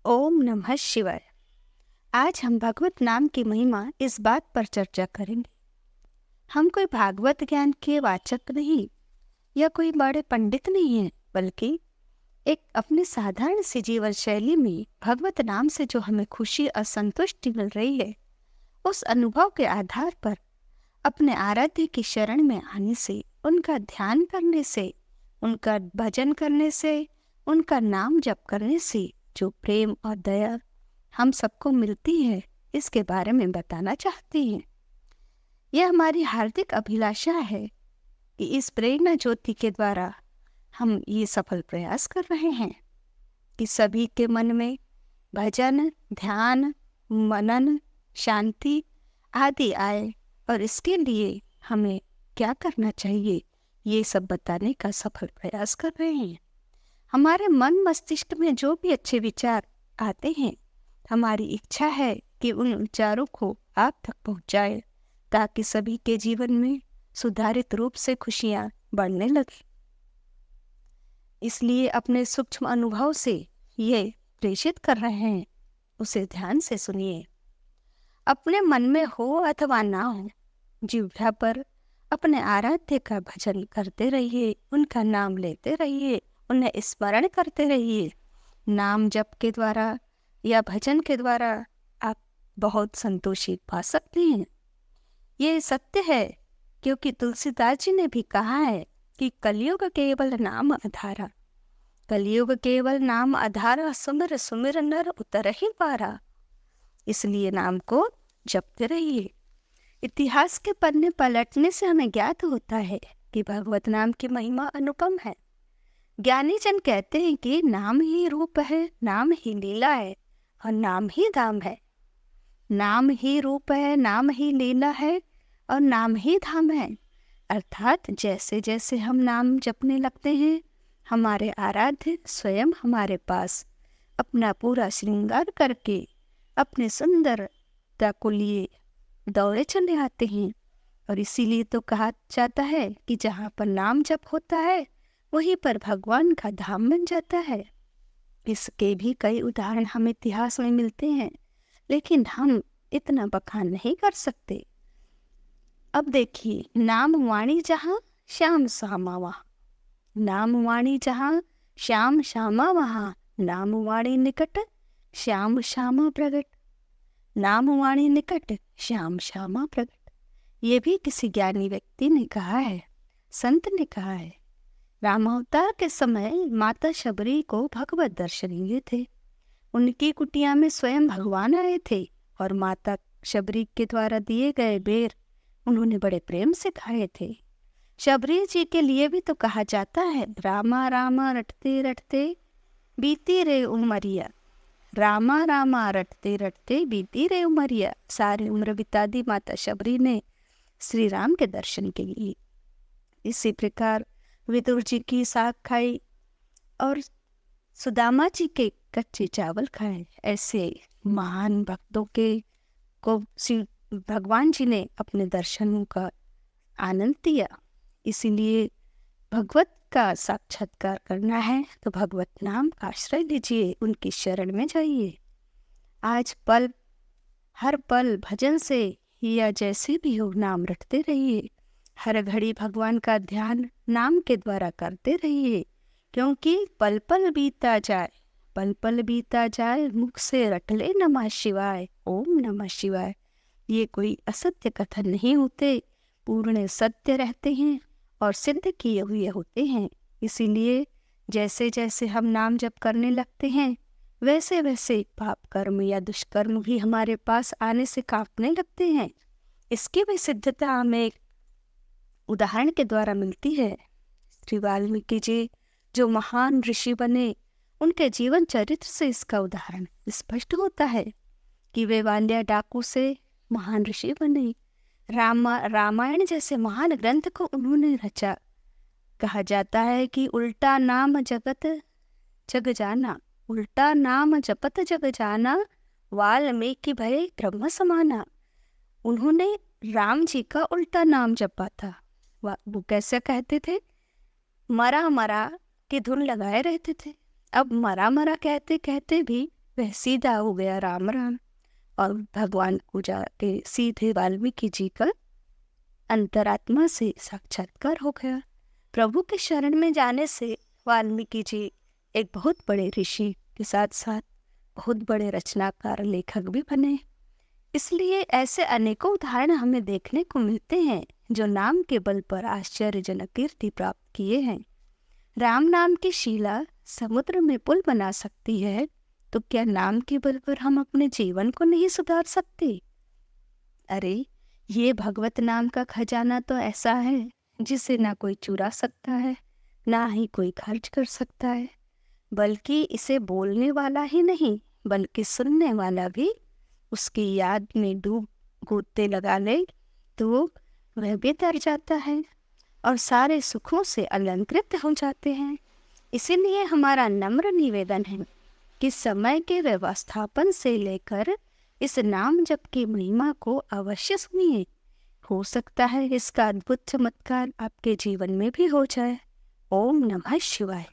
ओम नमः शिवाय। आज हम भगवत नाम की महिमा इस बात पर चर्चा करेंगे। हम कोई भागवत ज्ञान के वाचक नहीं या कोई बड़े पंडित नहीं हैं, बल्कि एक अपनी साधारण सी जीवन शैली में भगवत नाम से जो हमें खुशी और संतुष्टि मिल रही है, उस अनुभव के आधार पर अपने आराध्य की शरण में आने से, उनका ध्यान करने से, उनका भजन करने से, उनका नाम जप करने से जो प्रेम और दया हम सबको मिलती है, इसके बारे में बताना चाहते हैं। यह हमारी हार्दिक अभिलाषा है कि इस प्रेरणा ज्योति के द्वारा हम ये सफल प्रयास कर रहे हैं कि सभी के मन में भजन, ध्यान, मनन, शांति आदि आए, और इसके लिए हमें क्या करना चाहिए, ये सब बताने का सफल प्रयास कर रहे हैं। हमारे मन मस्तिष्क में जो भी अच्छे विचार आते हैं, हमारी इच्छा है कि उन विचारों को आप तक पहुंचाए, ताकि सभी के जीवन में सुधारित रूप से खुशियां बढ़ने लगे। इसलिए अपने सूक्ष्म अनुभव से ये प्रेषित कर रहे हैं, उसे ध्यान से सुनिए। अपने मन में हो अथवा ना हो, जिह्वा पर अपने आराध्य का भजन करते रहिए, उनका नाम लेते रहिए, उन्हें स्मरण करते रहिए। नाम जप के द्वारा या भजन के द्वारा आप बहुत संतोषी पा सकते हैं। ये सत्य है, क्योंकि तुलसीदास जी ने भी कहा है कि कलयुग केवल नाम आधारा, कलयुग केवल नाम आधारा, सुमिर सुमिर नर उतर ही पारा। इसलिए नाम को जपते रहिए। इतिहास के पन्ने पलटने से हमें ज्ञात होता है कि भगवत नाम की महिमा अनुपम है। ज्ञानी जन कहते हैं कि नाम ही रूप है, नाम ही लीला है और नाम ही धाम है। नाम ही रूप है, नाम ही लीला है और नाम ही धाम है। अर्थात जैसे जैसे हम नाम जपने लगते हैं, हमारे आराध्य स्वयं हमारे पास अपना पूरा श्रृंगार करके अपने सुंदरता को लिए दौड़े चले आते हैं। और इसीलिए तो कहा जाता है कि जहाँ पर नाम जप होता है, वहीं पर भगवान का धाम बन जाता है। इसके भी कई उदाहरण हमें इतिहास में मिलते हैं, लेकिन हम इतना बखान नहीं कर सकते। अब देखिए, नाम वाणी जहाँ श्याम श्यामा वहाँ, नाम वाणी जहाँ श्याम श्यामा वहाँ, नाम वाणी निकट श्याम श्यामा प्रगट, नाम वाणी निकट श्याम श्यामा प्रगट। ये भी किसी ज्ञानी व्यक्ति ने कहा है, संत ने कहा है। रामावतार के समय माता शबरी को भगवत दर्शन हुए थे। उनकी कुटिया में स्वयं भगवान आए थे और माता शबरी के द्वारा दिए गए बेर उन्होंने बड़े प्रेम से खाए थे। शबरी जी के लिए भी तो कहा जाता है, रामा रामा रटते रटते बीती रे उमरिया, रामा रामा रटते रटते बीती रे उमरिया। सारी उम्र बिता दी माता शबरी ने श्री राम के दर्शन के लिए। इसी प्रकार विदुर जी की साग खाई और सुदामा जी के कच्चे चावल खाए। ऐसे महान भक्तों के को श्री भगवान जी ने अपने दर्शनों का आनंद दिया। इसीलिए भगवत का साक्षात्कार करना है तो भगवत नाम का आश्रय लीजिए, उनकी शरण में जाइए। आज पल हर पल भजन से या जैसे भी हो नाम रटते रहिए। हर घड़ी भगवान का ध्यान नाम के द्वारा करते रहिए, क्योंकि पल पल बीता जाए, पल पल बीता जाए, मुख से रट ले नमः शिवाय, ओम नमः शिवाय। ये कोई असत्य कथन नहीं होते, पूर्ण सत्य रहते हैं और सिद्ध किए हुए होते हैं। इसीलिए जैसे जैसे हम नाम जप करने लगते हैं, वैसे वैसे पाप कर्म या दुष्कर्म भी हमारे पास आने से कांपने लगते हैं। इसकी भी सिद्धता हमें एक उदाहरण के द्वारा मिलती है। श्री वाल्मीकि जी जो महान ऋषि बने, उनके जीवन चरित्र से इसका उदाहरण स्पष्ट होता है कि वे वाल्या डाकू से महान ऋषि बने। रामायण जैसे महान ग्रंथ को उन्होंने रचा। कहा जाता है कि उल्टा नाम जगत जग जाना, उल्टा नाम जपत जग जाना, वाल्मीकि भय ब्रह्म समाना। उन्होंने राम जी का उल्टा नाम जपा था। वो कैसे कहते थे? मरा मरा की धुन लगाए रहते थे। अब मरा मरा कहते कहते भी वह सीधा हो गया राम राम और भगवान को जाके सीधे वाल्मीकि जी का अंतरात्मा से साक्षात्कार हो गया। प्रभु के शरण में जाने से वाल्मीकि जी एक बहुत बड़े ऋषि के साथ साथ बहुत बड़े रचनाकार लेखक भी बने। इसलिए ऐसे अनेकों उदाहरण हमें देखने को मिलते हैं जो नाम के बल पर आश्चर्यजनक कीर्ति प्राप्त किए हैं। राम नाम की शिला समुद्र में पुल बना सकती है, तो क्या नाम के बल पर हम अपने जीवन को नहीं सुधार सकते? अरे, ये भगवत नाम का खजाना तो ऐसा है जिसे ना कोई चुरा सकता है, ना ही कोई खर्च कर सकता है, बल्कि इसे बोलने वाला ही नहीं बल्कि सुनने वाला भी उसकी याद में डूब गोते लगा ले तो वह भी तर जाता है और सारे सुखों से अलंकृत हो जाते हैं। इसीलिए हमारा नम्र निवेदन है कि समय के व्यवस्थापन से लेकर इस नाम जप की महिमा को अवश्य सुनिए। हो सकता है इसका अद्भुत चमत्कार आपके जीवन में भी हो जाए। ओम नमः शिवाय।